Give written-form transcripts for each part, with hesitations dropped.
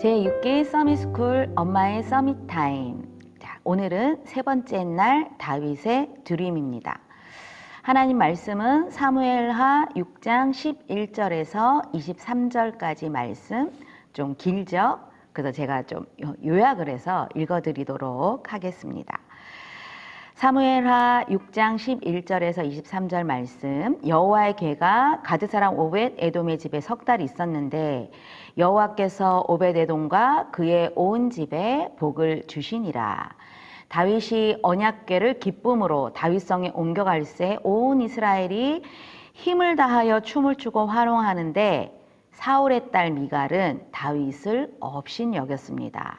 제6기 서밋스쿨 엄마의 서밋타임. 자, 오늘은 세 번째 날 다윗의 드림입니다. 하나님 말씀은 사무엘하 6장 11절에서 23절까지 말씀, 좀 길죠? 그래서 제가 좀 요약을 해서 읽어드리도록 하겠습니다. 사무엘하 6장 11절에서 23절 말씀. 여호와의 궤가 가드 사람 오벳 에돔의 집에 석 달 있었는데 여호와께서 오벳 에돔과 그의 온 집에 복을 주시니라. 다윗이 언약궤를 기쁨으로 다윗성에 옮겨갈새 온 이스라엘이 힘을 다하여 춤을 추고 환호하는데 사울의 딸 미갈은 다윗을 업신여겼습니다.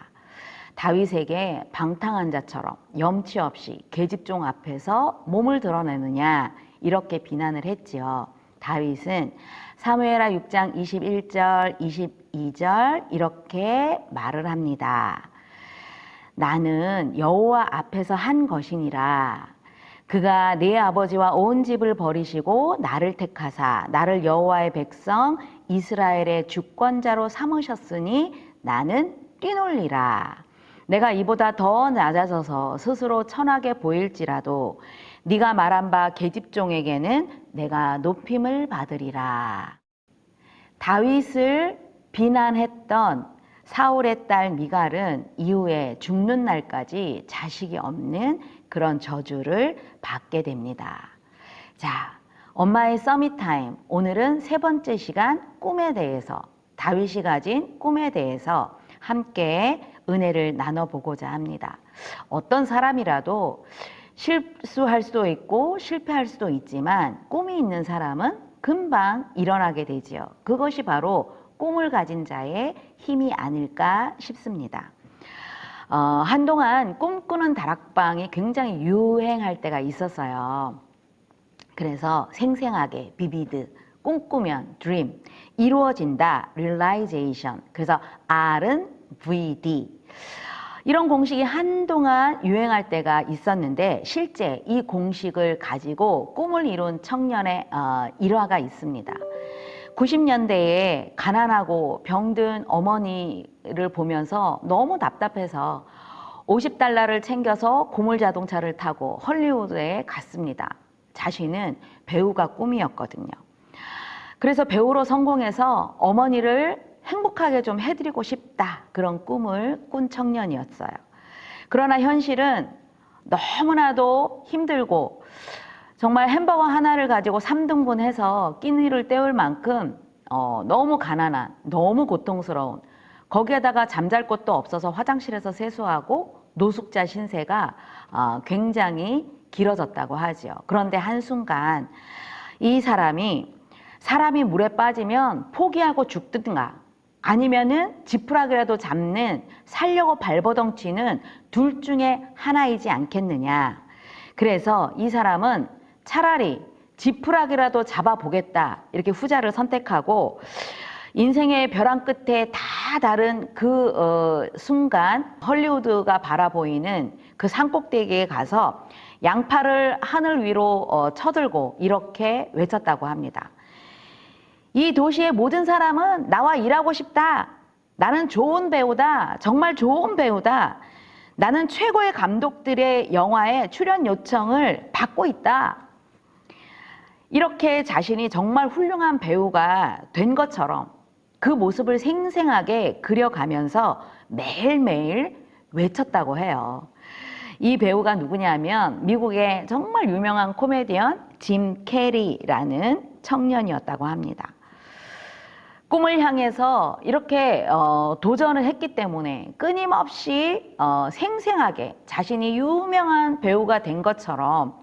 다윗에게 방탕한 자처럼 염치 없이 계집종 앞에서 몸을 드러내느냐 이렇게 비난을 했지요. 다윗은 사무엘하 6장 21절, 22절 이렇게 말을 합니다. 나는 여호와 앞에서 한 것이니라. 그가 내 아버지와 온 집을 버리시고 나를 택하사 나를 여호와의 백성 이스라엘의 주권자로 삼으셨으니 나는 뛰놀리라. 내가 이보다 더 낮아져서 스스로 천하게 보일지라도 네가 말한 바 계집종에게는 내가 높임을 받으리라. 다윗을 비난했던 사울의 딸 미갈은 이후에 죽는 날까지 자식이 없는 그런 저주를 받게 됩니다. 자, 엄마의 서밋타임. 오늘은 세 번째 시간 꿈에 대해서, 다윗이 가진 꿈에 대해서 함께 은혜를 나눠보고자 합니다. 어떤 사람이라도 실수할 수도 있고 실패할 수도 있지만 꿈이 있는 사람은 금방 일어나게 되지요. 그것이 바로 꿈을 가진 자의 힘이 아닐까 싶습니다. 한동안 꿈꾸는 다락방이 굉장히 유행할 때가 있었어요. 그래서 생생하게 비비드, 꿈꾸면 dream, 이루어진다 realization, 그래서 R은 VD. 이런 공식이 한동안 유행할 때가 있었는데 실제 이 공식을 가지고 꿈을 이룬 청년의 일화가 있습니다. 90년대에 가난하고 병든 어머니를 보면서 너무 답답해서 $50를 챙겨서 고물 자동차를 타고 헐리우드에 갔습니다. 자신은 배우가 꿈이었거든요. 그래서 배우로 성공해서 어머니를 행복하게 좀 해드리고 싶다, 그런 꿈을 꾼 청년이었어요. 그러나 현실은 너무나도 힘들고 정말 햄버거 하나를 가지고 3등분 해서 끼니를 때울 만큼 너무 가난한, 너무 고통스러운, 거기에다가 잠잘 곳도 없어서 화장실에서 세수하고 노숙자 신세가 굉장히 길어졌다고 하죠. 그런데 한순간 이 사람이 물에 빠지면 포기하고 죽든가 아니면은 지푸라기라도 잡는 살려고 발버둥치는 둘 중에 하나이지 않겠느냐. 그래서 이 사람은 차라리 지푸라기라도 잡아보겠다, 이렇게 후자를 선택하고 인생의 벼랑 끝에 다 다른 그 순간 헐리우드가 바라보이는 그 산꼭대기에 가서 양팔을 하늘 위로 쳐들고 이렇게 외쳤다고 합니다. 이 도시의 모든 사람은 나와 일하고 싶다. 나는 좋은 배우다. 정말 좋은 배우다. 나는 최고의 감독들의 영화에 출연 요청을 받고 있다. 이렇게 자신이 정말 훌륭한 배우가 된 것처럼 그 모습을 생생하게 그려가면서 매일매일 외쳤다고 해요. 이 배우가 누구냐면 미국의 정말 유명한 코미디언 짐 캐리라는 청년이었다고 합니다. 꿈을 향해서 이렇게 도전을 했기 때문에 끊임없이 생생하게 자신이 유명한 배우가 된 것처럼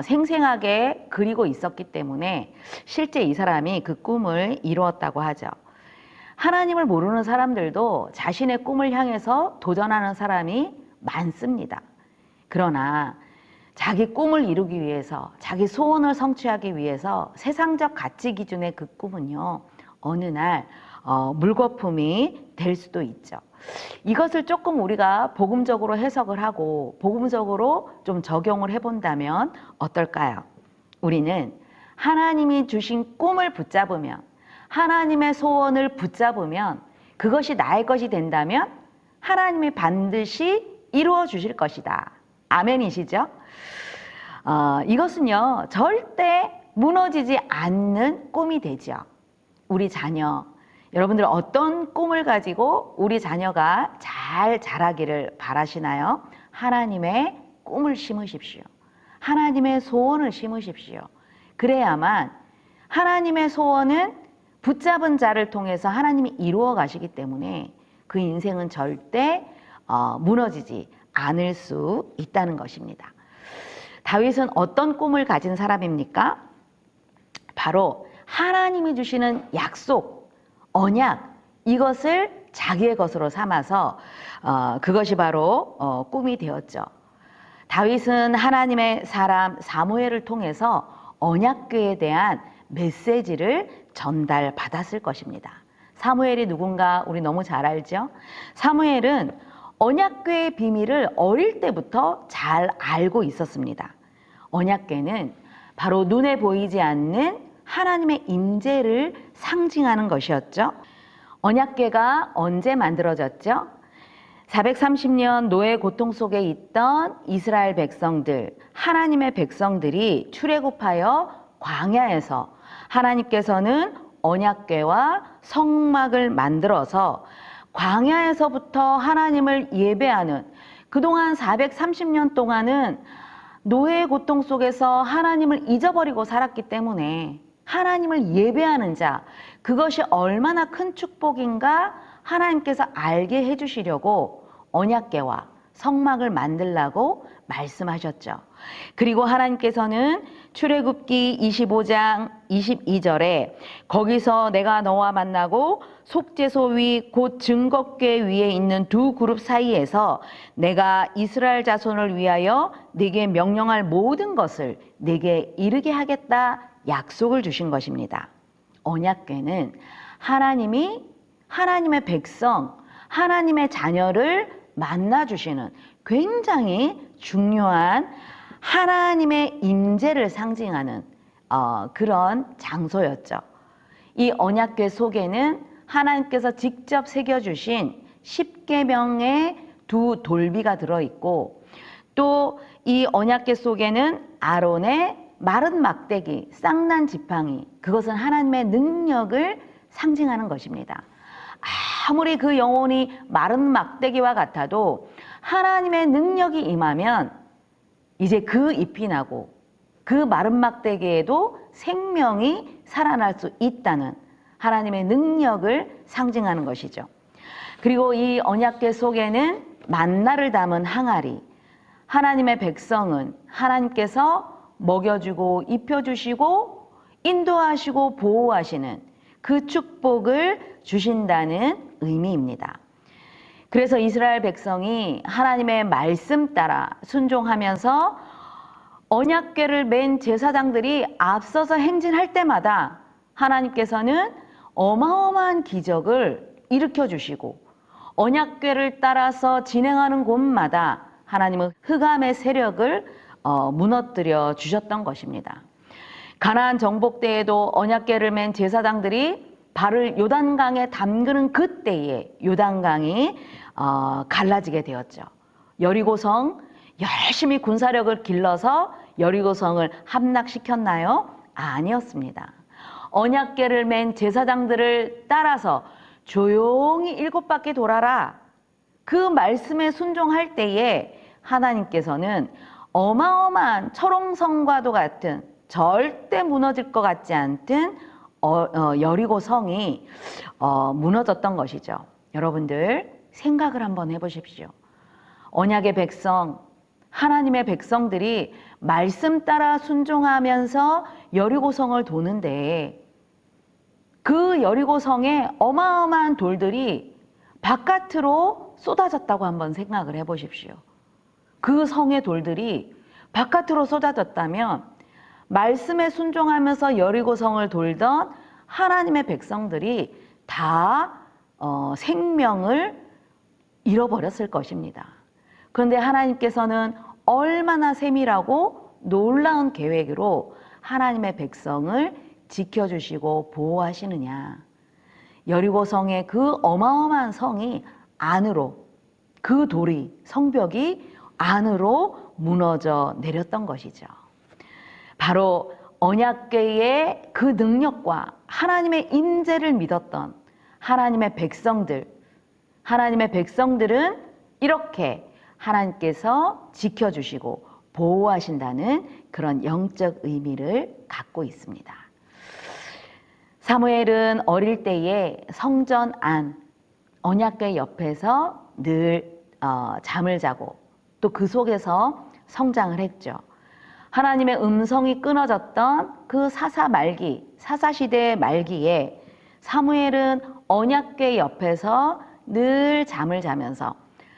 생생하게 그리고 있었기 때문에 실제 이 사람이 그 꿈을 이루었다고 하죠. 하나님을 모르는 사람들도 자신의 꿈을 향해서 도전하는 사람이 많습니다. 그러나 자기 꿈을 이루기 위해서, 자기 소원을 성취하기 위해서 세상적 가치 기준의 그 꿈은요, 어느 날 물거품이 될 수도 있죠. 이것을 조금 우리가 복음적으로 해석을 하고 복음적으로 좀 적용을 해본다면 어떨까요? 우리는 하나님이 주신 꿈을 붙잡으면, 하나님의 소원을 붙잡으면 그것이 나의 것이 된다면 하나님이 반드시 이루어 주실 것이다. 아멘이시죠? 이것은요, 절대 무너지지 않는 꿈이 되죠. 우리 자녀, 여러분들 어떤 꿈을 가지고 우리 자녀가 잘 자라기를 바라시나요? 하나님의 꿈을 심으십시오. 하나님의 소원을 심으십시오. 그래야만 하나님의 소원은 붙잡은 자를 통해서 하나님이 이루어 가시기 때문에 그 인생은 절대 무너지지 않을 수 있다는 것입니다. 다윗은 어떤 꿈을 가진 사람입니까? 바로 하나님이 주시는 약속, 언약, 이것을 자기의 것으로 삼아서 그것이 바로 꿈이 되었죠. 다윗은 하나님의 사람 사무엘을 통해서 언약궤에 대한 메시지를 전달받았을 것입니다. 사무엘이 누군가 우리 너무 잘 알죠? 사무엘은 언약궤의 비밀을 어릴 때부터 잘 알고 있었습니다. 언약궤는 바로 눈에 보이지 않는 하나님의 임재를 상징하는 것이었죠. 언약궤가 언제 만들어졌죠? 430년 노예 고통 속에 있던 이스라엘 백성들, 하나님의 백성들이 출애굽하여 광야에서 하나님께서는 언약궤와 성막을 만들어서 광야에서부터 하나님을 예배하는, 그동안 430년 동안은 노예의 고통 속에서 하나님을 잊어버리고 살았기 때문에 하나님을 예배하는 자, 그것이 얼마나 큰 축복인가 하나님께서 알게 해주시려고 언약궤와 성막을 만들라고 말씀하셨죠. 그리고 하나님께서는 출애굽기 25장 22절에 거기서 내가 너와 만나고 속죄소 위 곧 증거궤 위에 있는 두 그룹 사이에서 내가 이스라엘 자손을 위하여 네게 명령할 모든 것을 네게 이르게 하겠다 약속을 주신 것입니다. 언약궤는 하나님이 하나님의 백성, 하나님의 자녀를 만나주시는 굉장히 중요한 하나님의 임재를 상징하는 그런 장소였죠. 이 언약궤 속에는 하나님께서 직접 새겨주신 10계명의 두 돌비가 들어있고, 또 이 언약궤 속에는 아론의 마른 막대기, 쌍난 지팡이, 그것은 하나님의 능력을 상징하는 것입니다. 아무리 그 영혼이 마른 막대기와 같아도 하나님의 능력이 임하면 이제 그 잎이 나고 그 마른 막대기에도 생명이 살아날 수 있다는 하나님의 능력을 상징하는 것이죠. 그리고 이 언약궤 속에는 만나를 담은 항아리, 하나님의 백성은 하나님께서 먹여주고 입혀주시고 인도하시고 보호하시는 그 축복을 주신다는 의미입니다. 그래서 이스라엘 백성이 하나님의 말씀 따라 순종하면서 언약궤를 맨 제사장들이 앞서서 행진할 때마다 하나님께서는 어마어마한 기적을 일으켜 주시고, 언약궤를 따라서 진행하는 곳마다 하나님은 흑암의 세력을 무너뜨려 주셨던 것입니다. 가나안 정복 때에도 언약궤를 맨 제사장들이 발을 요단강에 담그는 그때에 요단강이 갈라지게 되었죠. 여리고성, 열심히 군사력을 길러서 여리고성을 함락시켰나요? 아니었습니다. 언약궤를 맨 제사장들을 따라서 조용히 7바퀴 돌아라, 그 말씀에 순종할 때에 하나님께서는 어마어마한 철옹성과도 같은, 절대 무너질 것 같지 않던 여리고 성이 무너졌던 것이죠. 여러분들 생각을 한번 해보십시오. 언약의 백성, 하나님의 백성들이 말씀 따라 순종하면서 여리고성을 도는데 그 여리고성에 어마어마한 돌들이 바깥으로 쏟아졌다고 한번 생각을 해보십시오. 그 성의 돌들이 바깥으로 쏟아졌다면 말씀에 순종하면서 여리고성을 돌던 하나님의 백성들이 다 생명을 잃어버렸을 것입니다. 그런데 하나님께서는 얼마나 세밀하고 놀라운 계획으로 하나님의 백성을 지켜주시고 보호하시느냐. 여리고성의 그 어마어마한 성이 안으로, 그 돌이, 성벽이 안으로 무너져 내렸던 것이죠. 바로 언약궤의 그 능력과 하나님의 임재를 믿었던 하나님의 백성들은 이렇게 하나님께서 지켜주시고 보호하신다는 그런 영적 의미를 갖고 있습니다. 사무엘은 어릴 때에 성전 안 언약궤 옆에서 늘 잠을 자고 또 그 속에서 성장을 했죠. 하나님의 음성이 끊어졌던 그 사사시대의 말기에 사무엘은 언약궤 옆에서 늘 잠을 자면서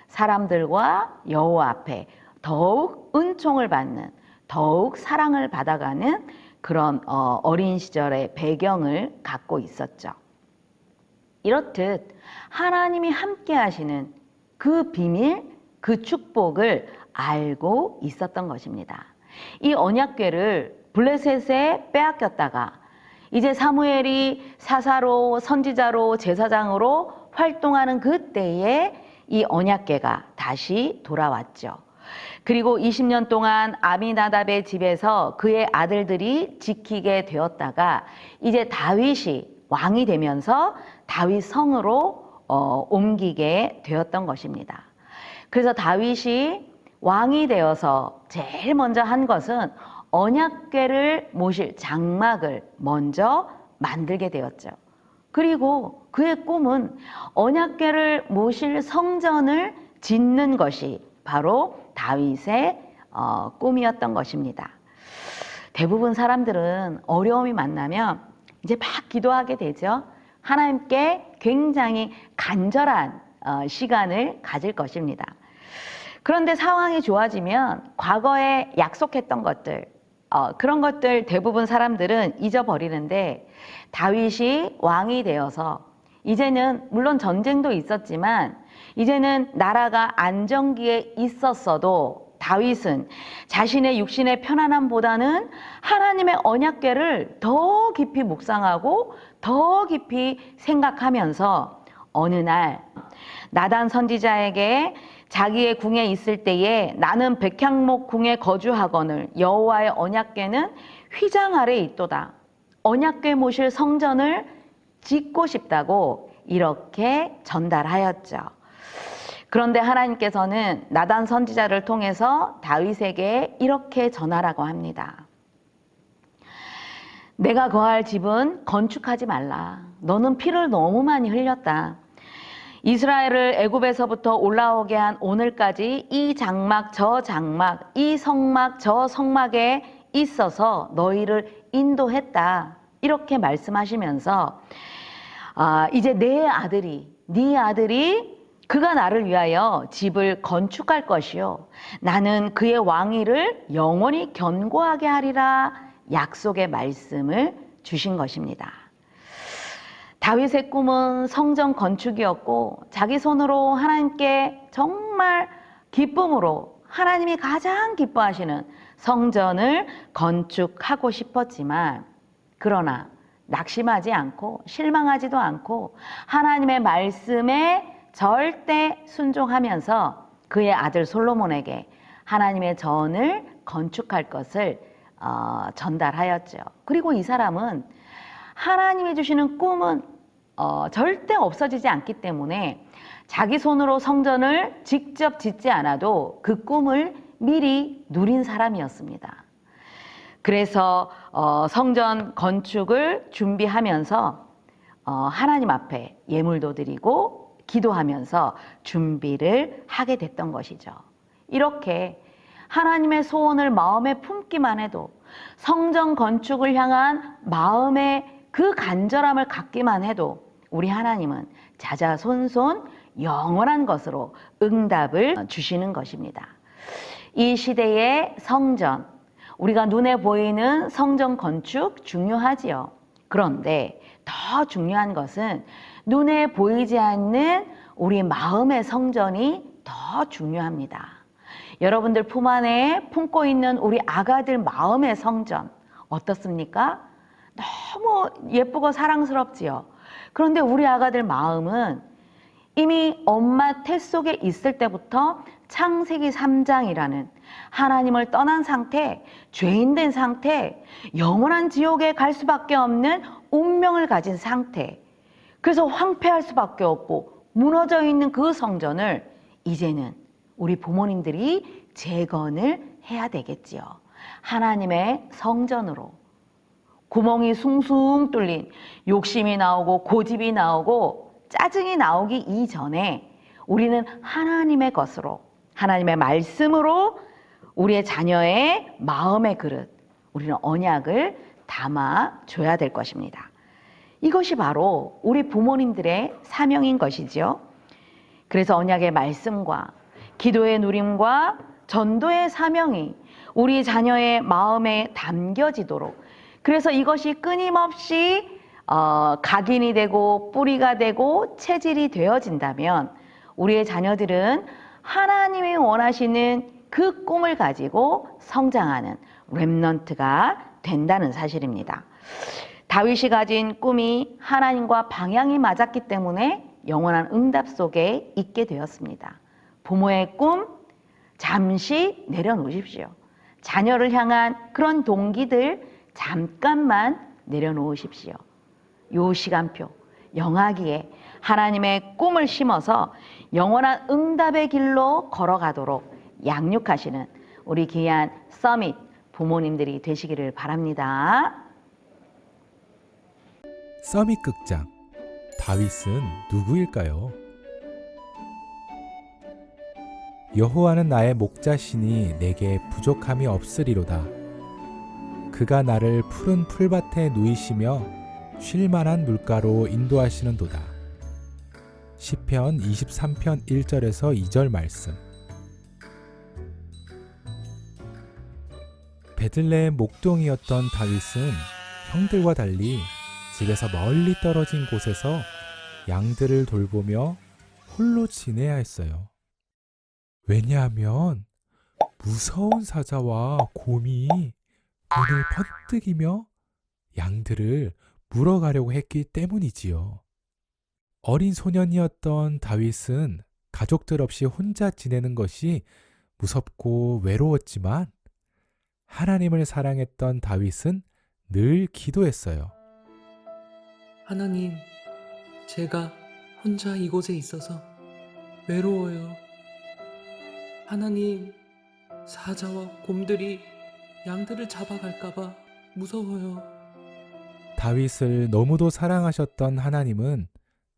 사람들과 여호와 앞에 더욱 은총을 받는, 더욱 사랑을 받아가는 그런 어린 시절의 배경을 갖고 있었죠. 이렇듯 하나님이 함께 하시는 그 비밀, 그 축복을 알고 있었던 것입니다. 이 언약궤를 블레셋에 빼앗겼다가 이제 사무엘이 사사로, 선지자로, 제사장으로 활동하는 그때에 이 언약궤가 다시 돌아왔죠. 그리고 20년 동안 아미나답의 집에서 그의 아들들이 지키게 되었다가 이제 다윗이 왕이 되면서 다윗 성으로 옮기게 되었던 것입니다. 그래서 다윗이 왕이 되어서 제일 먼저 한 것은 언약궤를 모실 장막을 먼저 만들게 되었죠. 그리고 그의 꿈은 언약궤를 모실 성전을 짓는 것이 바로 다윗의 꿈이었던 것입니다. 대부분 사람들은 어려움이 만나면 이제 막 기도하게 되죠. 하나님께 굉장히 간절한 시간을 가질 것입니다. 그런데 상황이 좋아지면 과거에 약속했던 것들, 그런 것들 대부분 사람들은 잊어버리는데 다윗이 왕이 되어서 이제는 물론 전쟁도 있었지만 이제는 나라가 안정기에 있었어도 다윗은 자신의 육신의 편안함보다는 하나님의 언약궤를 더 깊이 묵상하고 더 깊이 생각하면서 어느 날 나단 선지자에게 자기의 궁에 있을 때에 나는 백향목 궁에 거주하거늘 여호와의 언약궤는 휘장 아래 있도다. 언약궤 모실 성전을 짓고 싶다고 이렇게 전달하였죠. 그런데 하나님께서는 나단 선지자를 통해서 다윗에게 이렇게 전하라고 합니다. 내가 거할 집은 건축하지 말라. 너는 피를 너무 많이 흘렸다. 이스라엘을 애굽에서부터 올라오게 한 오늘까지 이 장막 저 장막, 이 성막 저 성막에 있어서 너희를 인도했다. 이렇게 말씀하시면서 이제 네 아들이 그가 나를 위하여 집을 건축할 것이요 나는 그의 왕위를 영원히 견고하게 하리라 약속의 말씀을 주신 것입니다. 다윗의 꿈은 성전 건축이었고 자기 손으로 하나님께 정말 기쁨으로 하나님이 가장 기뻐하시는 성전을 건축하고 싶었지만 그러나 낙심하지 않고 실망하지도 않고 하나님의 말씀에 절대 순종하면서 그의 아들 솔로몬에게 하나님의 전을 건축할 것을 전달하였죠. 그리고 이 사람은 하나님이 주시는 꿈은 절대 없어지지 않기 때문에 자기 손으로 성전을 직접 짓지 않아도 그 꿈을 미리 누린 사람이었습니다. 그래서 성전 건축을 준비하면서 하나님 앞에 예물도 드리고 기도하면서 준비를 하게 됐던 것이죠. 이렇게 하나님의 소원을 마음에 품기만 해도 성전 건축을 향한 마음의 그 간절함을 갖기만 해도 우리 하나님은 자자손손 영원한 것으로 응답을 주시는 것입니다. 이 시대의 성전, 우리가 눈에 보이는 성전 건축 중요하지요. 그런데 더 중요한 것은 눈에 보이지 않는 우리 마음의 성전이 더 중요합니다. 여러분들 품 안에 품고 있는 우리 아가들 마음의 성전 어떻습니까? 너무 예쁘고 사랑스럽지요. 그런데 우리 아가들 마음은 이미 엄마 태 속에 있을 때부터 창세기 3장이라는 하나님을 떠난 상태, 죄인된 상태, 영원한 지옥에 갈 수밖에 없는 운명을 가진 상태. 그래서 황폐할 수밖에 없고 무너져 있는 그 성전을 이제는 우리 부모님들이 재건을 해야 되겠지요. 하나님의 성전으로. 구멍이 숭숭 뚫린, 욕심이 나오고 고집이 나오고 짜증이 나오기 이전에 우리는 하나님의 것으로, 하나님의 말씀으로 우리의 자녀의 마음의 그릇, 우리는 언약을 담아줘야 될 것입니다. 이것이 바로 우리 부모님들의 사명인 것이지요. 그래서 언약의 말씀과 기도의 누림과 전도의 사명이 우리 자녀의 마음에 담겨지도록, 그래서 이것이 끊임없이 각인이 되고 뿌리가 되고 체질이 되어진다면 우리의 자녀들은 하나님이 원하시는 그 꿈을 가지고 성장하는 렘넌트가 된다는 사실입니다. 다윗이 가진 꿈이 하나님과 방향이 맞았기 때문에 영원한 응답 속에 있게 되었습니다. 부모의 꿈 잠시 내려놓으십시오. 자녀를 향한 그런 동기들 잠깐만 내려놓으십시오. 요 시간표 영하기에 하나님의 꿈을 심어서 영원한 응답의 길로 걸어가도록 양육하시는 우리 귀한 서밋 부모님들이 되시기를 바랍니다. 서밋 극장, 다윗은 누구일까요? 여호와는 나의 목자시니 내게 부족함이 없으리로다. 그가 나를 푸른 풀밭에 누이시며 쉴만한 물가로 인도하시는도다. 시편 23편 1절에서 2절 말씀. 베들레헴 목동이었던 다윗은 형들과 달리 집에서 멀리 떨어진 곳에서 양들을 돌보며 홀로 지내야 했어요. 왜냐하면 무서운 사자와 곰이 눈을 번뜩이며 양들을 물어가려고 했기 때문이지요. 어린 소년이었던 다윗은 가족들 없이 혼자 지내는 것이 무섭고 외로웠지만 하나님을 사랑했던 다윗은 늘 기도했어요. 하나님, 제가 혼자 이곳에 있어서 외로워요. 하나님, 사자와 곰들이 양들을 잡아갈까봐 무서워요. 다윗을 너무도 사랑하셨던 하나님은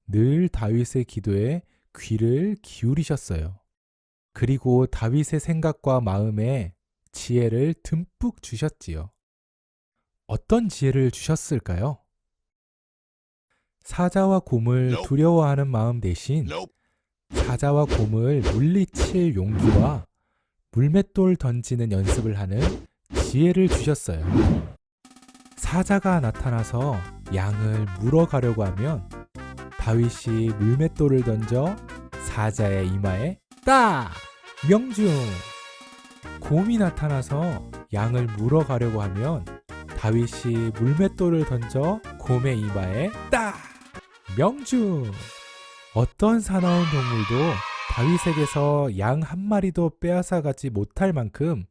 늘 다윗의 기도에 귀를 기울이셨어요. 그리고 다윗의 생각과 마음에 지혜를 듬뿍 주셨지요. 어떤 지혜를 주셨을까요? 사자와 곰을 두려워하는 마음 대신 사자와 곰을 물리칠 용기와 물맷돌 던지는 연습을 하는 지혜를 주셨어요. 사자가 나타나서 양을 물어가려고 하면 다윗이 물맷돌을 던져 사자의 이마에 딱! 명중! 곰이 나타나서 양을 물어가려고 하면 다윗이 물맷돌을 던져 곰의 이마에 딱! 명중! 어떤 사나운 동물도 다윗에게서 양 한 마리도 빼앗아가지 못할 만큼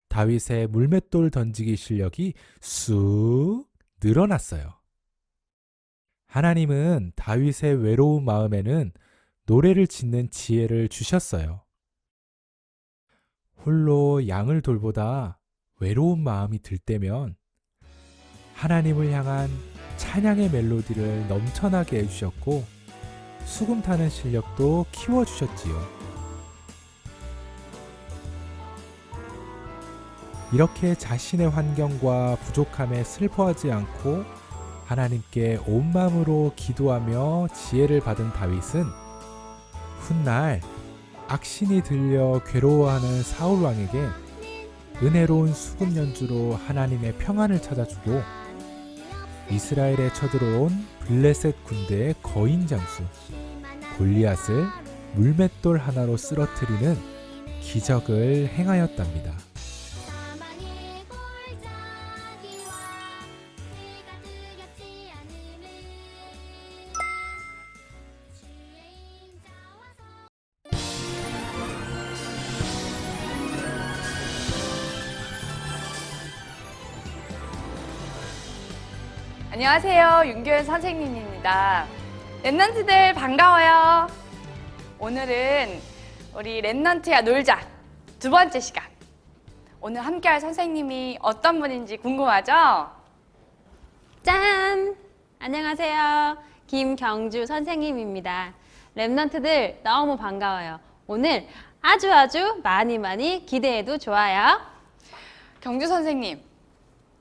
다윗의 물맷돌 던지기 실력이 쑥 늘어났어요. 하나님은 다윗의 외로운 마음에는 노래를 짓는 지혜를 주셨어요. 홀로 양을 돌보다 외로운 마음이 들 때면 하나님을 향한 찬양의 멜로디를 넘쳐나게 해주셨고 수금 타는 실력도 키워주셨지요. 이렇게 자신의 환경과 부족함에 슬퍼하지 않고 하나님께 온 마음으로 기도하며 지혜를 받은 다윗은 훗날 악신이 들려 괴로워하는 사울 왕에게 은혜로운 수금 연주로 하나님의 평안을 찾아주고 이스라엘에 쳐들어온 블레셋 군대의 거인 장수 골리앗을 물맷돌 하나로 쓰러뜨리는 기적을 행하였답니다. 안녕하세요. 윤교현 선생님입니다. 랩넌트들 반가워요. 오늘은 우리 랩넌트야 놀자 두 번째 시간. 오늘 함께할 선생님이 어떤 분인지 궁금하죠? 짠! 안녕하세요. 김경주 선생님입니다. 랩넌트들 너무 반가워요. 오늘 아주 많이 기대해도 좋아요. 경주 선생님,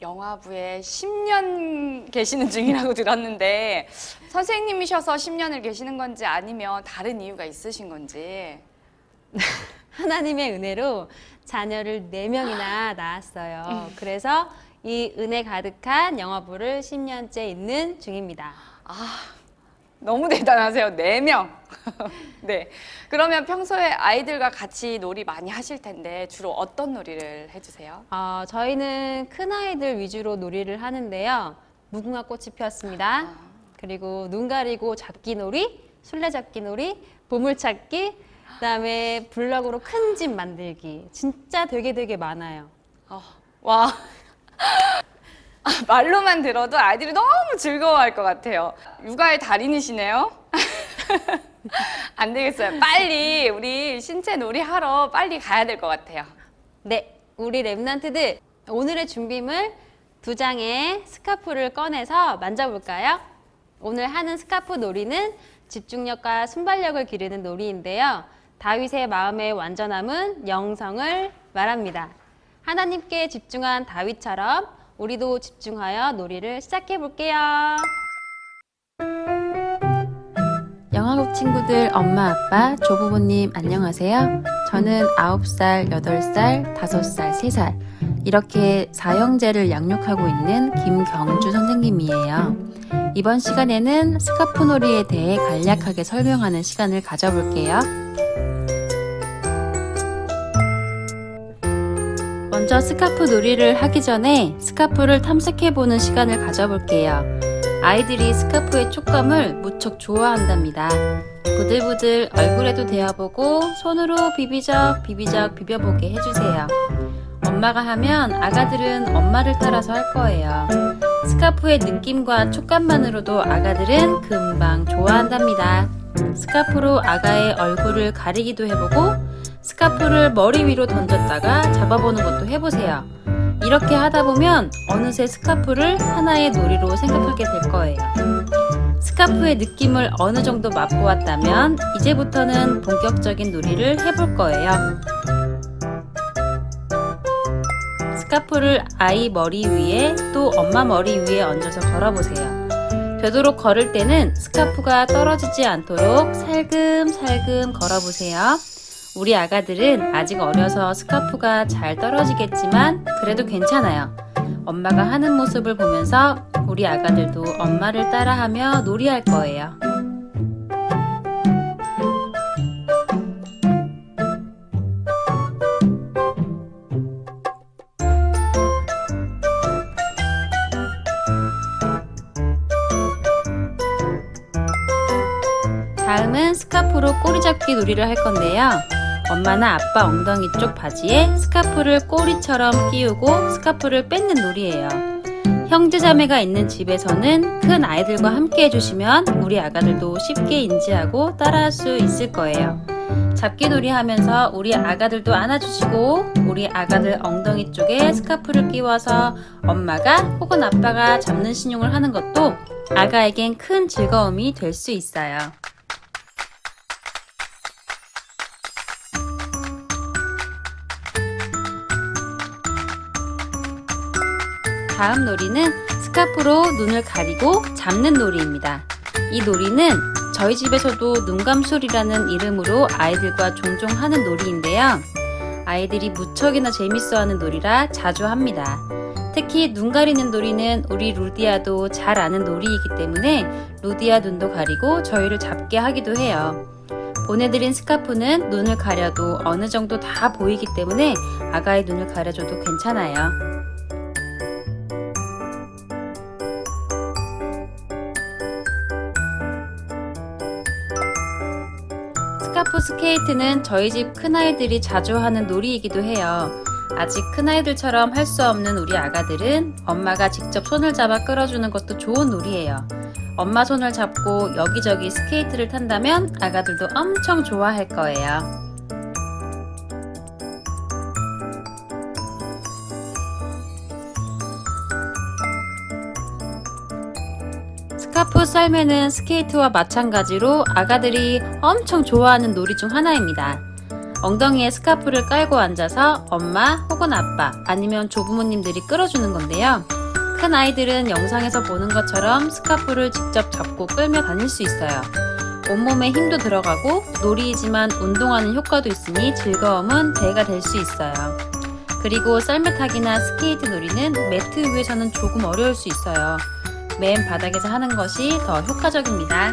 영화부에 10년 계시는 중이라고 들었는데 선생님이셔서 10년을 계시는 건지 아니면 다른 이유가 있으신 건지. 하나님의 은혜로 자녀를 4명이나 낳았어요. 그래서 이 은혜 가득한 영화부를 10년째 있는 중입니다. 너무 대단하세요. 4명. 네. 그러면 평소에 아이들과 같이 놀이 많이 하실 텐데 주로 어떤 놀이를 해주세요? 저희는 큰아이들 위주로 놀이를 하는데요. 무궁화 꽃이 피었습니다. 그리고 눈 가리고 잡기 놀이, 술래잡기 놀이, 보물찾기, 그다음에 블럭으로 큰 집 만들기. 진짜 되게 많아요. 와. 말로만 들어도 아이들이 너무 즐거워할 것 같아요. 육아의 달인이시네요. 안 되겠어요. 빨리 우리 신체 놀이 하러 빨리 가야 될 것 같아요. 네, 우리 랩넌트들 오늘의 준비물 2장의 스카프를 꺼내서 만져볼까요? 오늘 하는 스카프 놀이는 집중력과 순발력을 기르는 놀이인데요. 다윗의 마음의 완전함은 영성을 말합니다. 하나님께 집중한 다윗처럼 우리도 집중하여 놀이를 시작해 볼게요. 영화국 친구들, 엄마, 아빠, 조부모님 안녕하세요. 저는 9살, 8살, 5살, 3살 이렇게 4형제를 양육하고 있는 김경주 선생님이에요. 이번 시간에는 스카프 놀이에 대해 간략하게 설명하는 시간을 가져볼게요. 먼저 스카프 놀이를 하기 전에 스카프를 탐색해보는 시간을 가져볼게요. 아이들이 스카프의 촉감을 무척 좋아한답니다. 부들부들 얼굴에도 대어보고 손으로 비비적 비벼보게 해주세요. 엄마가 하면 아가들은 엄마를 따라서 할 거예요. 스카프의 느낌과 촉감만으로도 아가들은 금방 좋아한답니다. 스카프로 아가의 얼굴을 가리기도 해보고 스카프를 머리 위로 던졌다가 잡아보는 것도 해보세요. 이렇게 하다 보면 어느새 스카프를 하나의 놀이로 생각하게 될 거예요. 스카프의 느낌을 어느 정도 맛보았다면 이제부터는 본격적인 놀이를 해볼 거예요. 스카프를 아이 머리 위에 또 엄마 머리 위에 얹어서 걸어보세요. 되도록 걸을 때는 스카프가 떨어지지 않도록 살금살금 걸어보세요. 우리 아가들은 아직 어려서 스카프가 잘 떨어지겠지만 그래도 괜찮아요. 엄마가 하는 모습을 보면서 우리 아가들도 엄마를 따라하며 놀이할 거예요. 다음은 스카프로 꼬리 잡기 놀이를 할 건데요. 엄마나 아빠 엉덩이 쪽 바지에 스카프를 꼬리처럼 끼우고 스카프를 뺏는 놀이예요. 형제자매가 있는 집에서는 큰 아이들과 함께 해주시면 우리 아가들도 쉽게 인지하고 따라할 수 있을 거예요. 잡기 놀이 하면서 우리 아가들도 안아주시고 우리 아가들 엉덩이 쪽에 스카프를 끼워서 엄마가 혹은 아빠가 잡는 신용을 하는 것도 아가에겐 큰 즐거움이 될 수 있어요. 다음 놀이는 스카프로 눈을 가리고 잡는 놀이입니다. 이 놀이는 저희 집에서도 눈감술이라는 이름으로 아이들과 종종 하는 놀이인데요. 아이들이 무척이나 재밌어하는 놀이라 자주 합니다. 특히 눈 가리는 놀이는 우리 루디아도 잘 아는 놀이이기 때문에 루디아 눈도 가리고 저희를 잡게 하기도 해요. 보내드린 스카프는 눈을 가려도 어느 정도 다 보이기 때문에 아가의 눈을 가려줘도 괜찮아요. 스카프 스케이트는 저희 집 큰아이들이 자주 하는 놀이이기도 해요. 아직 큰아이들처럼 할 수 없는 우리 아가들은 엄마가 직접 손을 잡아 끌어주는 것도 좋은 놀이예요. 엄마 손을 잡고 여기저기 스케이트를 탄다면 아가들도 엄청 좋아할 거예요. 스카프 썰매는 스케이트와 마찬가지로 아가들이 엄청 좋아하는 놀이 중 하나입니다. 엉덩이에 스카프를 깔고 앉아서 엄마 혹은 아빠 아니면 조부모님들이 끌어주는 건데요. 큰 아이들은 영상에서 보는 것처럼 스카프를 직접 잡고 끌며 다닐 수 있어요. 온몸에 힘도 들어가고 놀이이지만 운동하는 효과도 있으니 즐거움은 배가 될 수 있어요. 그리고 썰매타기나 스케이트 놀이는 매트 위에서는 조금 어려울 수 있어요. 맨 바닥에서 하는 것이 더 효과적입니다.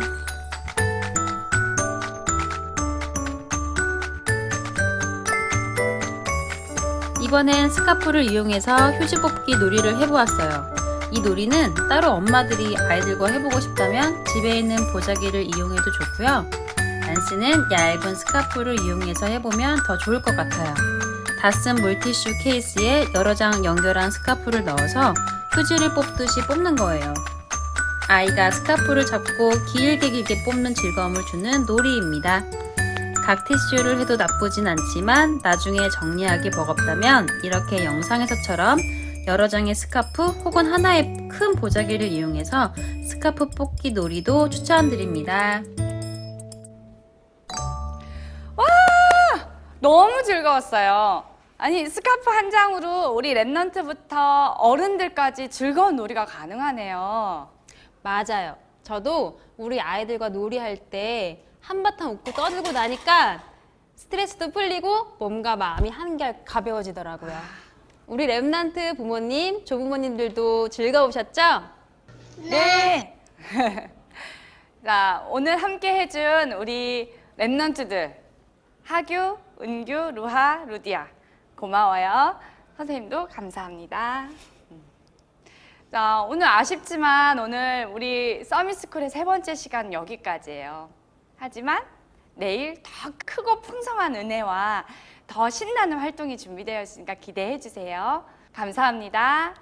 이번엔 스카프를 이용해서 휴지 뽑기 놀이를 해보았어요. 이 놀이는 따로 엄마들이 아이들과 해보고 싶다면 집에 있는 보자기를 이용해도 좋고요. 안 쓰는 얇은 스카프를 이용해서 해보면 더 좋을 것 같아요. 다 쓴 물티슈 케이스에 여러 장 연결한 스카프를 넣어서 휴지를 뽑듯이 뽑는 거예요. 아이가 스카프를 잡고 길게 뽑는 즐거움을 주는 놀이입니다. 각 티슈를 해도 나쁘진 않지만 나중에 정리하기 버겁다면 이렇게 영상에서처럼 여러 장의 스카프 혹은 하나의 큰 보자기를 이용해서 스카프 뽑기 놀이도 추천드립니다. 너무 즐거웠어요. 아니, 스카프 한 장으로 우리 랩넌트부터 어른들까지 즐거운 놀이가 가능하네요. 맞아요. 저도 우리 아이들과 놀이할 때 한바탕 웃고 떠들고 나니까 스트레스도 풀리고 몸과 마음이 한결 가벼워지더라고요. 우리 랩넌트 부모님, 조부모님들도 즐거우셨죠? 네. 자, 오늘 함께 해준 우리 랩넌트들 하규, 은규, 루하, 루디아 고마워요. 선생님도 감사합니다. 자, 오늘 아쉽지만 오늘 우리 서밋스쿨의 3번째 시간 여기까지예요. 하지만 내일 더 크고 풍성한 은혜와 더 신나는 활동이 준비되어 있으니까 기대해 주세요. 감사합니다.